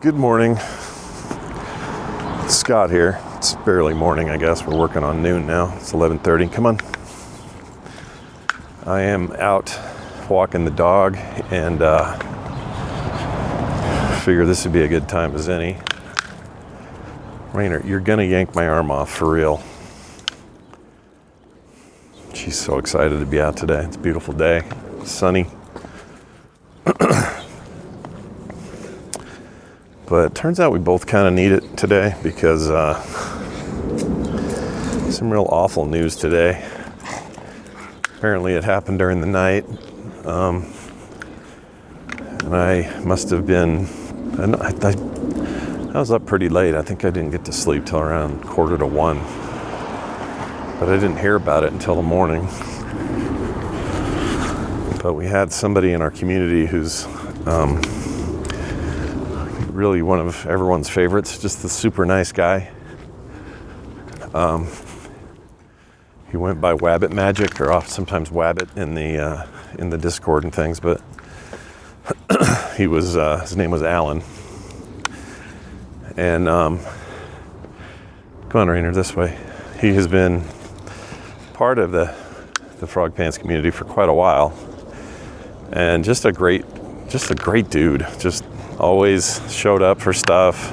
Good morning. Scott here. It's barely morning, I guess. We're working on noon now. It's 11:30. Come on. I am out walking the dog and figure this would be a good time as any. Rainer, you're gonna yank my arm off for real. She's so excited to be out today. It's a beautiful day. Sunny. But it turns out we both kind of need it today because some real awful news today. Apparently it happened during the night. And I must have been, I was up pretty late. I think I didn't get to sleep till around 1:45. But I didn't hear about it until the morning. But we had somebody in our community who's really one of everyone's favorites, just the super nice guy. He went by Wabbit Magic, or sometimes Wabbit in the Discord and things, but he was his name was Alan. And come on, Rainer, this way. He has been part of the Frogpants community for quite a while, and just a great dude. Just always showed up for stuff.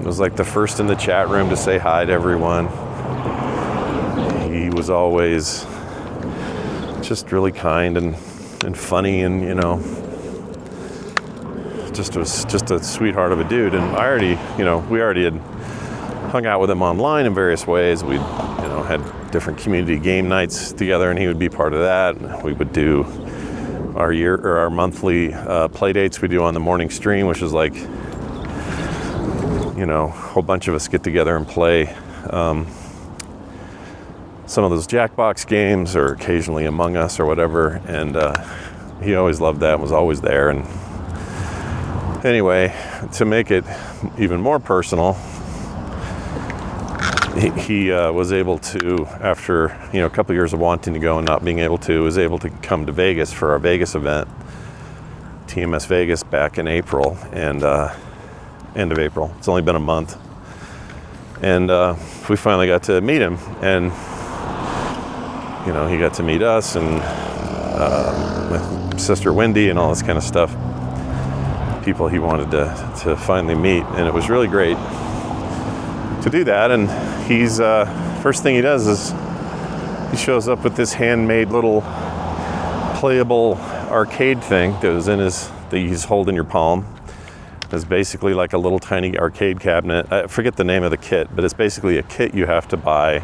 Was like the first in the chat room to say hi to everyone. He was always just really kind and funny, and was just a sweetheart of a dude. And we already had hung out with him online in various ways. We had different community game nights together, and he would be part of that. We would do our monthly play dates we do on the morning stream, which is like, a whole bunch of us get together and play some of those Jackbox games, or occasionally Among Us or whatever. And he always loved that and was always there. And anyway, to make it even more personal, he was able to, after a couple years of wanting to go and not being able to, was able to come to Vegas for our Vegas event, TMS Vegas, back in April, and end of April. It's only been a month, and we finally got to meet him, and he got to meet us and my sister Wendy and all this kind of stuff. People he wanted to finally meet, and it was really great to do that. And he's first thing he does is he shows up with this handmade little playable arcade thing that he's holding in your palm. It's basically like a little tiny arcade cabinet. I forget the name of the kit, but it's basically a kit you have to buy,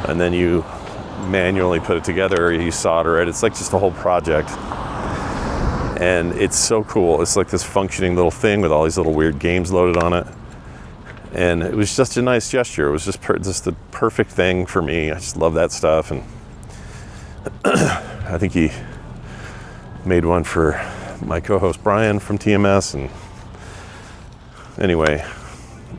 and then you manually put it together, or you solder it. It's like just a whole project, and it's so cool. It's like this functioning little thing with all these little weird games loaded on it. And it was just a nice gesture. It was just the perfect thing for me. I just love that stuff. And I think he made one for my co-host Brian from TMS. And anyway,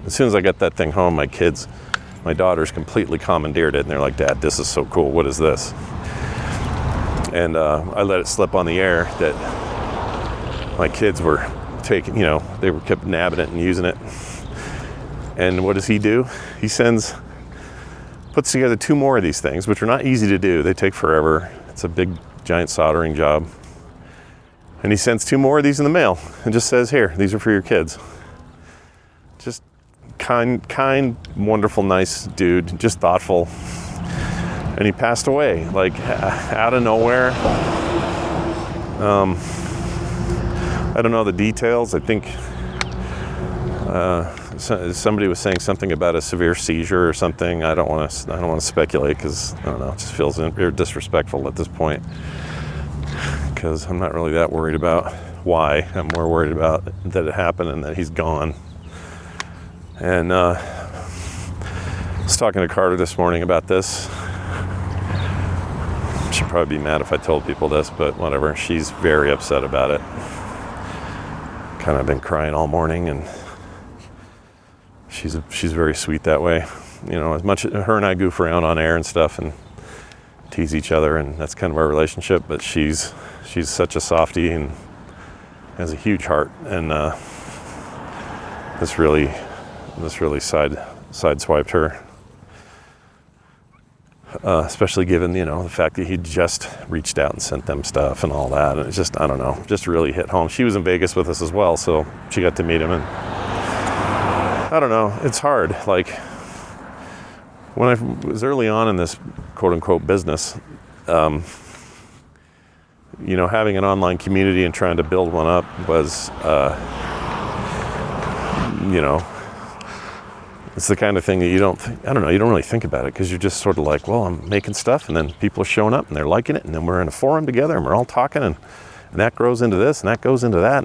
as soon as I got that thing home, my daughters completely commandeered it. And they're like, "Dad, this is so cool. What is this?" And I let it slip on the air that my kids were taking, they were kept nabbing it and using it. And what does he do? He puts together 2 more of these things, which are not easy to do. They take forever. It's a big, giant soldering job. And he sends 2 more of these in the mail and just says, "Here, these are for your kids." Just kind, wonderful, nice dude, just thoughtful. And he passed away, like out of nowhere. I don't know the details. I think somebody was saying something about a severe seizure or something. I don't want to speculate, because I don't know. It just feels disrespectful at this point, because I'm not really that worried about why. I'm more worried about that it happened and that he's gone. And I was talking to Carter this morning about this. She'd probably be mad if I told people this, but whatever. She's very upset about it. Kind of been crying all morning, and she's very sweet that way. As much as her and I goof around on air and stuff and tease each other, and that's kind of our relationship, but she's such a softie and has a huge heart, and this really sideswiped her. Especially given, the fact that he'd just reached out and sent them stuff and all that. And it's just, I don't know, just really hit home. She was in Vegas with us as well, so she got to meet him. And I don't know, it's hard. Like, when I was early on in this quote-unquote business, having an online community and trying to build one up was, it's the kind of thing that you don't really think about it, because you're just sort of like, well, I'm making stuff, and then people are showing up and they're liking it, and then we're in a forum together and we're all talking, and that grows into this and that goes into that,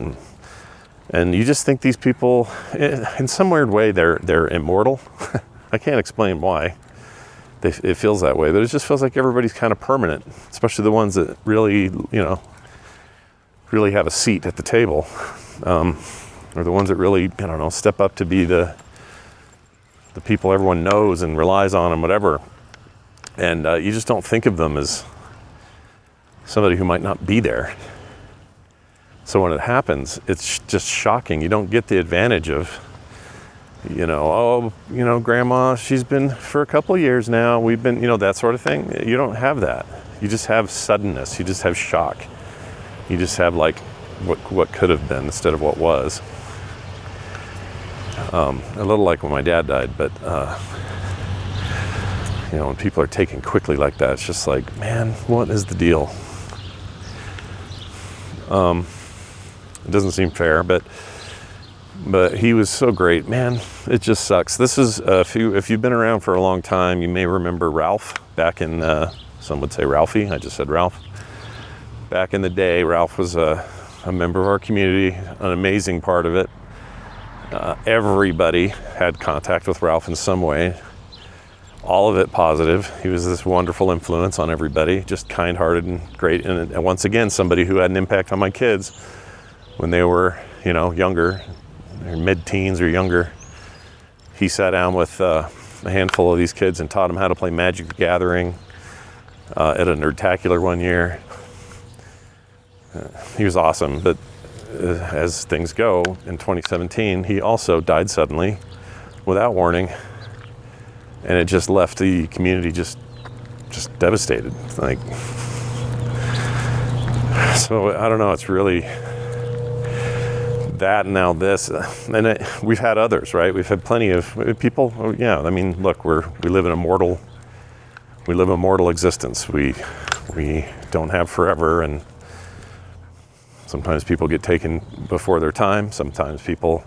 and you just think these people, in some weird way, they're immortal. I can't explain why it feels that way, but it just feels like everybody's kind of permanent, especially the ones that really have a seat at the table, or the ones that really, step up to be the people everyone knows and relies on and whatever. And you just don't think of them as somebody who might not be there. So when it happens, it's just shocking. You don't get the advantage of, grandma, she's been for a couple of years now. We've been, that sort of thing. You don't have that. You just have suddenness. You just have shock. You just have like what could have been instead of what was. A little like when my dad died, but when people are taken quickly like that, it's just like, man, what is the deal? It doesn't seem fair, but he was so great, man. It just sucks. This is if you've been around for a long time, you may remember Ralph back in some would say Ralphie. I just said Ralph. Back in the day, Ralph was a member of our community, an amazing part of it. Everybody had contact with Ralph in some way, all of it positive. He was this wonderful influence on everybody, just kind-hearted and great. And once again, somebody who had an impact on my kids when they were, younger, mid-teens or younger. He sat down with a handful of these kids and taught them how to play Magic the Gathering at a Nerdtacular one year. He was awesome, but as things go, in 2017, he also died suddenly, without warning, and it just left the community just devastated. Like, so I don't know. It's really that, and now this, and we've had others, right? We've had plenty of people. Yeah, I mean, look, we live a mortal existence. We don't have forever, and sometimes people get taken before their time. Sometimes people,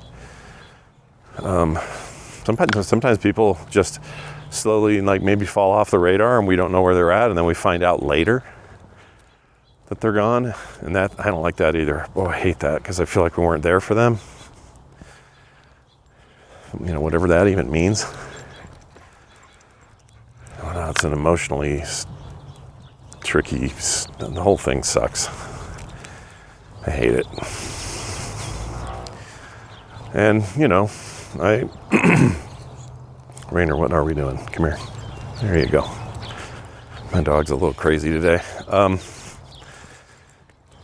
sometimes people just slowly, like, maybe fall off the radar, and we don't know where they're at, and then we find out later that they're gone. And that, I don't like that either. Boy, I hate that, because I feel like we weren't there for them. Whatever that even means. Oh, no, it's an emotionally tricky. The whole thing sucks. I hate it. And, Rainer, what are we doing? Come here. There you go. My dog's a little crazy today.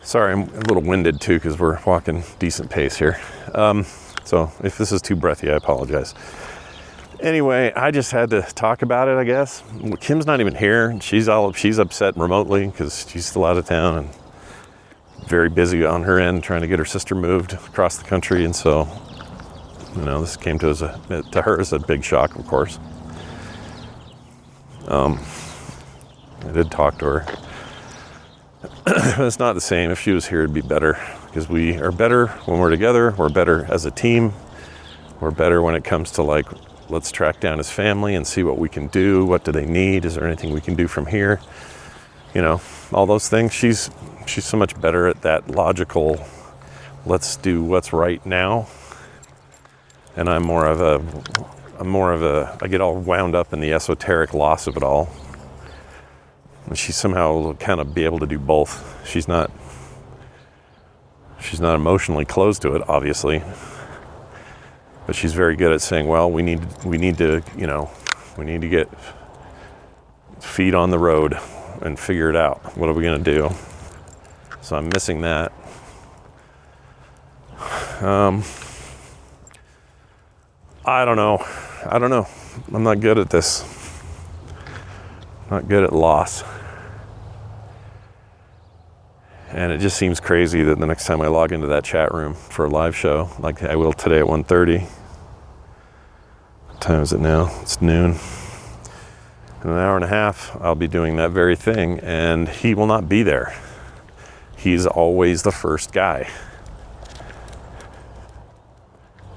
Sorry, I'm a little winded too, because we're walking decent pace here. So if this is too breathy, I apologize. Anyway, I just had to talk about it, I guess. Kim's not even here. She's upset remotely because she's still out of town and very busy on her end trying to get her sister moved across the country, and so this came to her as a big shock, of course. I did talk to her. It's not the same. If she was here, it'd be better, because we are better when we're together. We're better as a team. We're better when it comes to, like, let's track down his family and see what we can do. What do they need? Is there anything we can do from here? All those things. She's so much better at that logical, let's do what's right now. And I get all wound up in the esoteric loss of it all. And she somehow will kind of be able to do both. She's not emotionally closed to it, obviously. But she's very good at saying, well, we need to get feet on the road and figure it out. What are we going to do? So I'm missing that. I don't know. I'm not good at this. Not good at loss. And it just seems crazy that the next time I log into that chat room for a live show, like I will today at 1:30. What time is it now? It's noon. In an hour and a half, I'll be doing that very thing, and he will not be there. He's always the first guy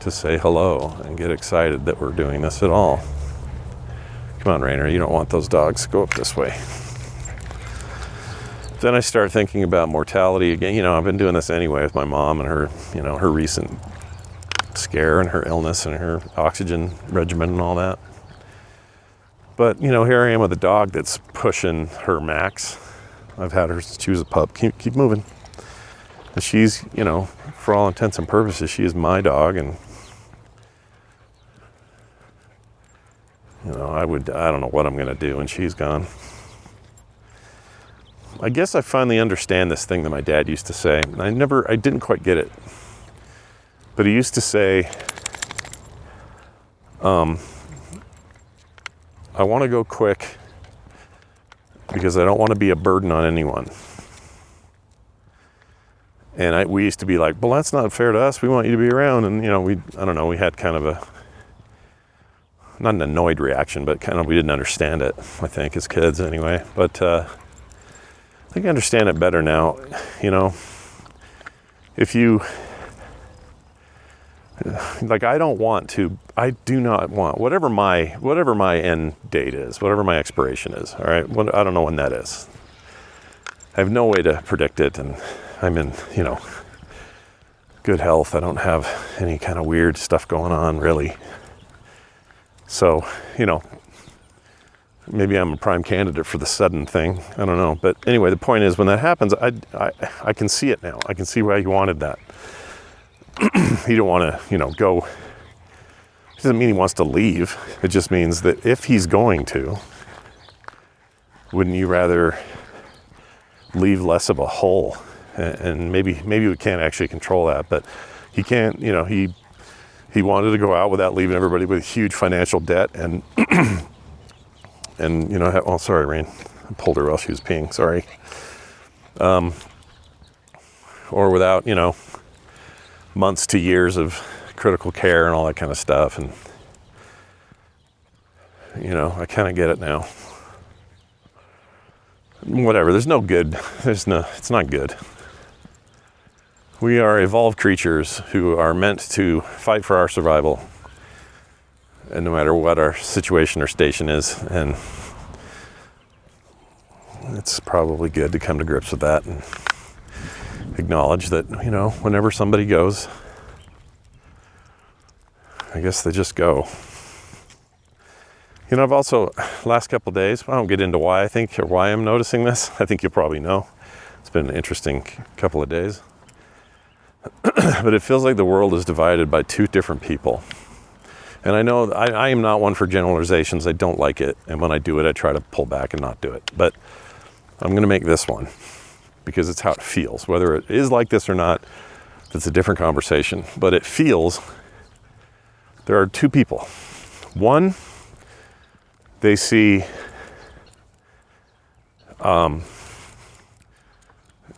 to say hello and get excited that we're doing this at all. Come on, Rainer, you don't want those dogs. Go up this way. Then I start thinking about mortality again. You know, I've been doing this anyway with my mom and her, you know, her recent scare and her illness and her oxygen regimen and all that. But, you know, here I am with a dog that's pushing her max. I've had her since she was a pup. Keep moving. And she's, you know, for all intents and purposes, she is my dog. And, you know, I don't know what I'm going to do when she's gone. I guess I finally understand this thing that my dad used to say. I didn't quite get it. But he used to say, I want to go quick because I don't want to be a burden on anyone. And we used to be like, well, that's not fair to us. We want you to be around. And, you know, I don't know, we had kind of not an annoyed reaction, but kind of, we didn't understand it, I think, as kids anyway. But I think I understand it better now. You know, if you, like, I do not want, whatever my end date is, whatever my expiration is, all right, I don't know when that is. I have no way to predict it, and I'm in, you know, good health. I don't have any kind of weird stuff going on, really. So, you know, maybe I'm a prime candidate for the sudden thing. I don't know. But anyway, the point is, when that happens, I can see it now. I can see why he wanted that. He don't want to, you know, go. It doesn't mean he wants to leave. It just means that if he's going to, wouldn't you rather leave less of a hole? And maybe we can't actually control that, but he can't, you know, he wanted to go out without leaving everybody with huge financial debt and you know, oh, sorry, Rain, I pulled her while she was peeing, sorry. Or without, you know, months to years of critical care and all that kind of stuff. And, you know, I kind of get it now. Whatever, it's not good. We are evolved creatures who are meant to fight for our survival, and no matter what our situation or station is, and it's probably good to come to grips with that and acknowledge that, you know, whenever somebody goes, I guess they just go. You know, I've also, last couple of days, I don't get into why I think or why I'm noticing this. I think you probably know. It's been an interesting couple of days. But it feels like the world is divided by two different people. And I know I am not one for generalizations. I don't like it. And when I do it, I try to pull back and not do it. But I'm going to make this one because it's how it feels. Whether it is like this or not, it's a different conversation. But it feels there are two people. One, they see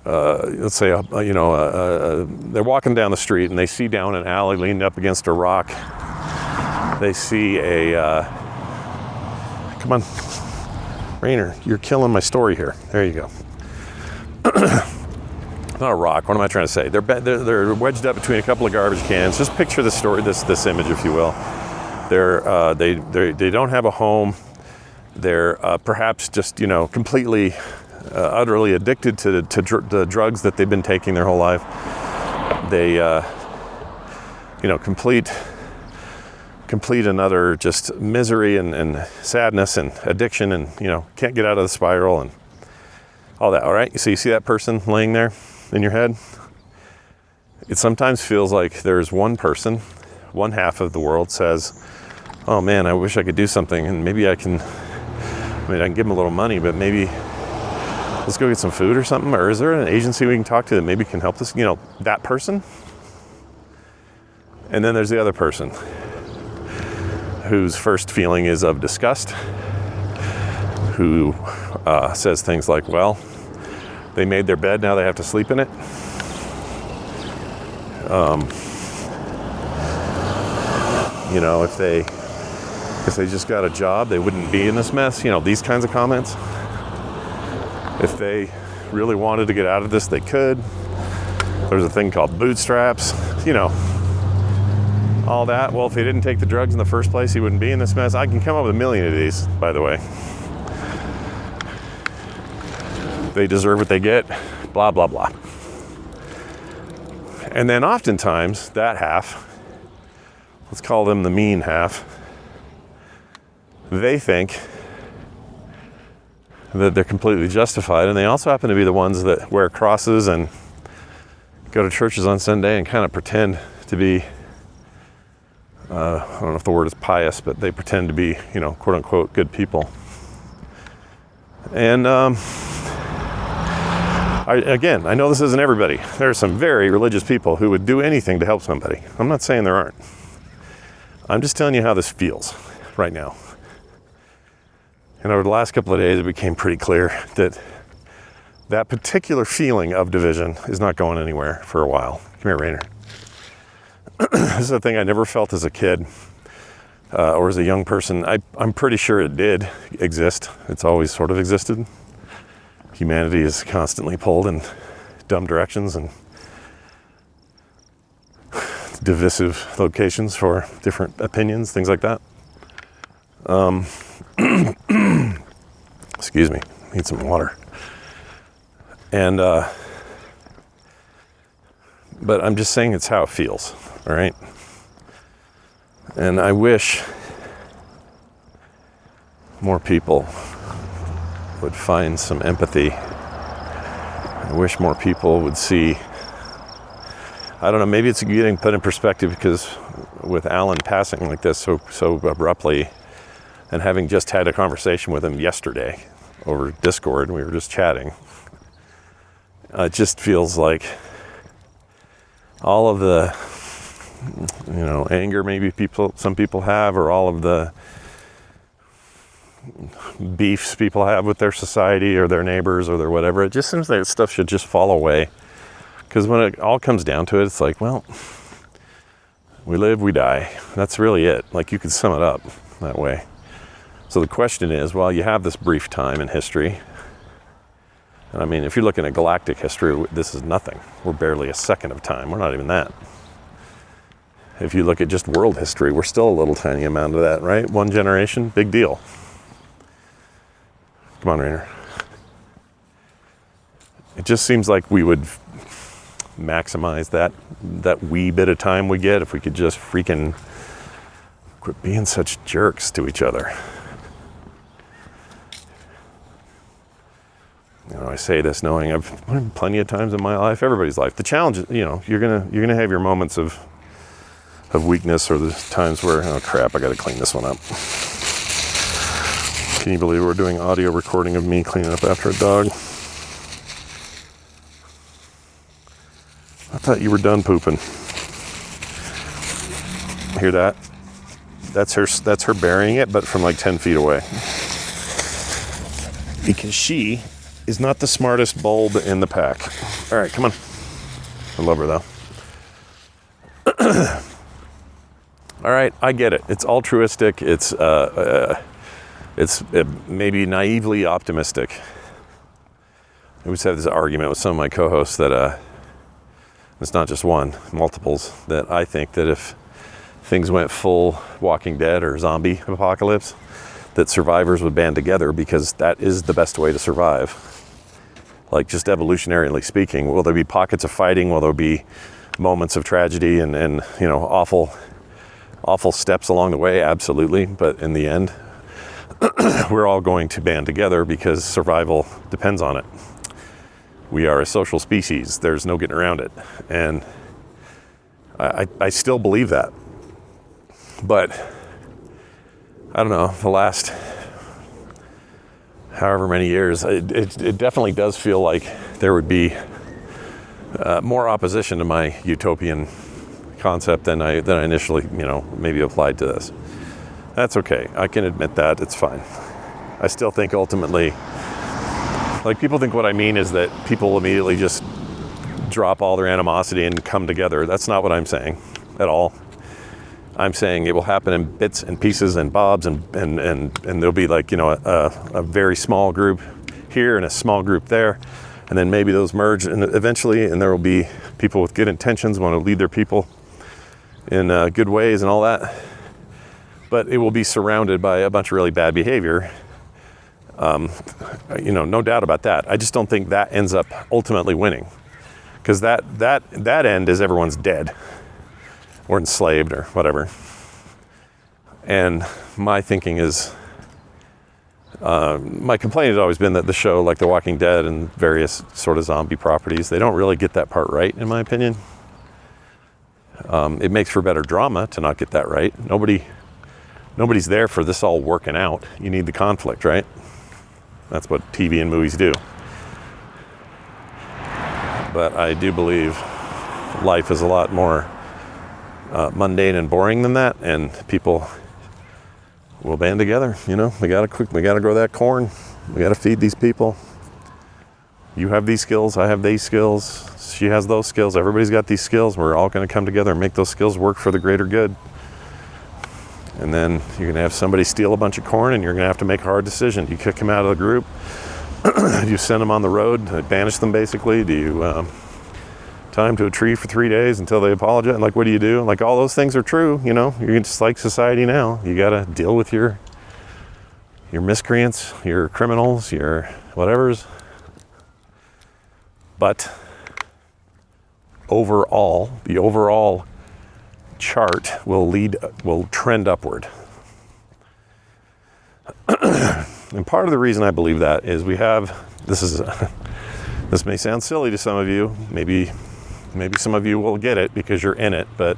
let's say, they're walking down the street and they see down an alley leaned up against a rock. They see come on, Rainer, you're killing my story here. There you go. Not a rock, what am I trying to say? They're wedged up between a couple of garbage cans. Just picture this story, this image, if you will. They don't have a home. They're perhaps just, you know, completely utterly addicted to the drugs that they've been taking their whole life. They, you know, complete another just misery and sadness and addiction, and, you know, can't get out of the spiral and all that. All right. So you see that person laying there in your head? It sometimes feels like there's one person, one half of the world says, oh man, I wish I could do something, and maybe I can give them a little money, but maybe let's go get some food or something. Or is there an agency we can talk to that maybe can help us? You know, that person. And then there's the other person whose first feeling is of disgust, who says things like, well, they made their bed, now they have to sleep in it. You know, if they just got a job, they wouldn't be in this mess. You know, these kinds of comments. If they really wanted to get out of this, they could. There's a thing called bootstraps, you know, all that. Well, if he didn't take the drugs in the first place, he wouldn't be in this mess. I can come up with a million of these, by the way. They deserve what they get, blah, blah, blah. And then oftentimes, that half, let's call them the mean half, they think that they're completely justified, and they also happen to be the ones that wear crosses and go to churches on Sunday and kind of pretend to be, I don't know if the word is pious, but they pretend to be, you know, quote unquote, good people. And I know this isn't everybody. There are some very religious people who would do anything to help somebody. I'm not saying there aren't. I'm just telling you how this feels right now. And over the last couple of days, it became pretty clear that that particular feeling of division is not going anywhere for a while. Come here, Rainer. This is a thing I never felt as a kid or as a young person. I'm pretty sure it did exist. It's always sort of existed. Humanity is constantly pulled in dumb directions and divisive locations for different opinions, things like that. Excuse me, need some water. And, but I'm just saying it's how it feels, all right? And I wish more people would find some empathy. I wish more people would see, I don't know, maybe it's getting put in perspective because with Alan passing like this so abruptly, and having just had a conversation with him yesterday over Discord, we were just chatting, it just feels like all of the, you know, anger maybe some people have, or all of the beefs people have with their society or their neighbors or their whatever, it just seems like stuff should just fall away. Because when it all comes down to it, it's like, well, we live, we die. That's really it. Like, you could sum it up that way. So the question is, well, you have this brief time in history. And I mean, if you're looking at galactic history, this is nothing. We're barely a second of time. We're not even that. If you look at just world history, we're still a little tiny amount of that, right? One generation, big deal. Come on, Rainer. It just seems like we would maximize that wee bit of time we get if we could just freaking quit being such jerks to each other. You know, I say this knowing I've learned plenty of times in my life, everybody's life. The challenge is, you know, you're gonna have your moments of weakness, or the times where, oh crap, I gotta clean this one up. Can you believe we're doing audio recording of me cleaning up after a dog? I thought you were done pooping. Hear that? That's her burying it, but from like 10 feet away. Because she is not the smartest bulb in the pack. All right, come on. I love her though. All right, I get it. It's altruistic. It's maybe naively optimistic. I always have this argument with some of my co-hosts that it's not just one, multiples, that I think that if things went full Walking Dead or zombie apocalypse, that survivors would band together because that is the best way to survive. Like, just evolutionarily speaking, will there be pockets of fighting? Will there be moments of tragedy and you know, awful steps along the way? Absolutely. But in the end, we're all going to band together because survival depends on it. We are a social species. There's no getting around it. And I still believe that. But I don't know, the last however many years, it definitely does feel like there would be more opposition to my utopian concept than I initially, you know, maybe applied to this. That's okay. I can admit that. It's fine. I still think ultimately, like, people think what I mean is that people immediately just drop all their animosity and come together. That's not what I'm saying at all. I'm saying it will happen in bits and pieces and bobs, and there'll be, like, a very small group here and a small group there, and then maybe those merge and eventually, and there will be people with good intentions want to lead their people in good ways and all that, but it will be surrounded by a bunch of really bad behavior. No doubt about that. I just don't think that ends up ultimately winning, because that end is everyone's dead or enslaved or whatever. And my thinking is, my complaint has always been that the show, like The Walking Dead and various sort of zombie properties, they don't really get that part right, in my opinion. It makes for better drama to not get that right. Nobody's there for this all working out. You need the conflict, right? That's what TV and movies do. But I do believe life is a lot more mundane and boring than that, and people will band together. We gotta grow that corn. We gotta feed these people. You have these skills, I have these skills, she has those skills, everybody's got these skills. We're all gonna come together and make those skills work for the greater good. And then you're gonna have somebody steal a bunch of corn, and you're gonna have to make a hard decision. Do you kick them out of the group? Do you send them on the road, banish them basically? Do you tie them to a tree for 3 days until they apologize? Like, what do you do? Like, all those things are true, You're just like society now. You gotta deal with your miscreants, your criminals, your whatevers. But overall, the overall chart will trend upward. And part of the reason I believe that is this may sound silly to some of you, maybe some of you will get it because you're in it, but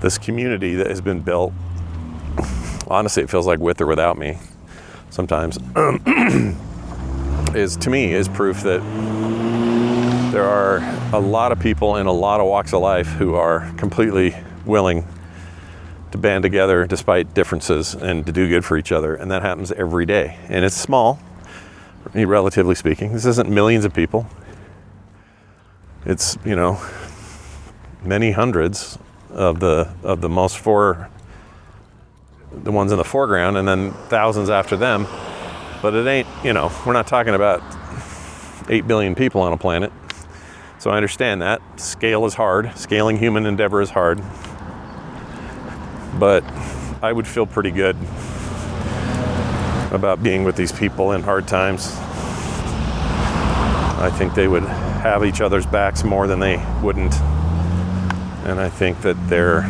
this community that has been built, honestly, it feels like with or without me sometimes, is proof that there are a lot of people in a lot of walks of life who are completely willing to band together despite differences and to do good for each other. And that happens every day. And it's small, relatively speaking. This isn't millions of people. It's, many hundreds of the the ones in the foreground, and then thousands after them. But it ain't, we're not talking about 8 billion people on a planet. So I understand that. Scale is hard. Scaling human endeavor is hard. But I would feel pretty good about being with these people in hard times. I think they would have each other's backs more than they wouldn't. And I think that their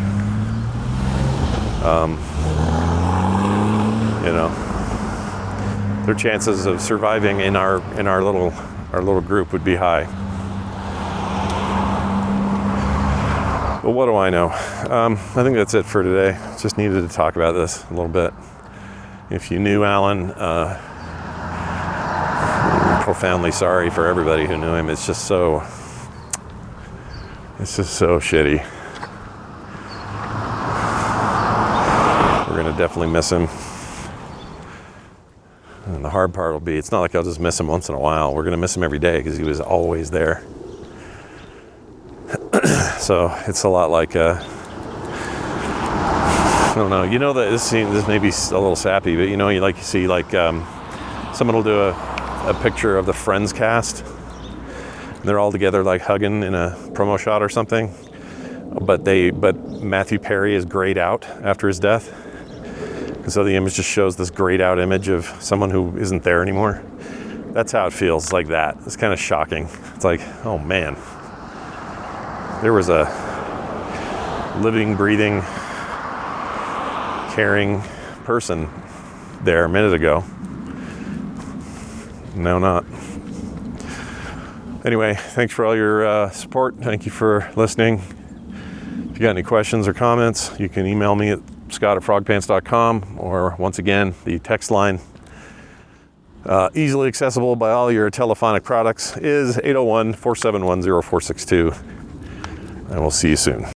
chances of surviving in our little group would be high. But what do I know? I think that's it for today. Just needed to talk about this a little bit. If you knew Alan, profoundly sorry for everybody who knew him. It's just so shitty. We're gonna definitely miss him. And the hard part will be, it's not like I'll just miss him once in a while. We're gonna miss him every day because he was always there. So it's a lot like, I don't know. That this may be a little sappy, but you see someone will do a picture of the Friends cast. And they're all together like hugging in a promo shot or something. But Matthew Perry is grayed out after his death. And so the image just shows this grayed out image of someone who isn't there anymore. That's how it feels, like that. It's kind of shocking. It's like, oh man. There was a living, breathing, caring person there a minute ago. No, not. Anyway, thanks for all your support. Thank you for listening. If you got any questions or comments, you can email me at scott@frogpants.com, or once again, the text line, easily accessible by all your telephonic products, is 801-471-0462. And we'll see you soon.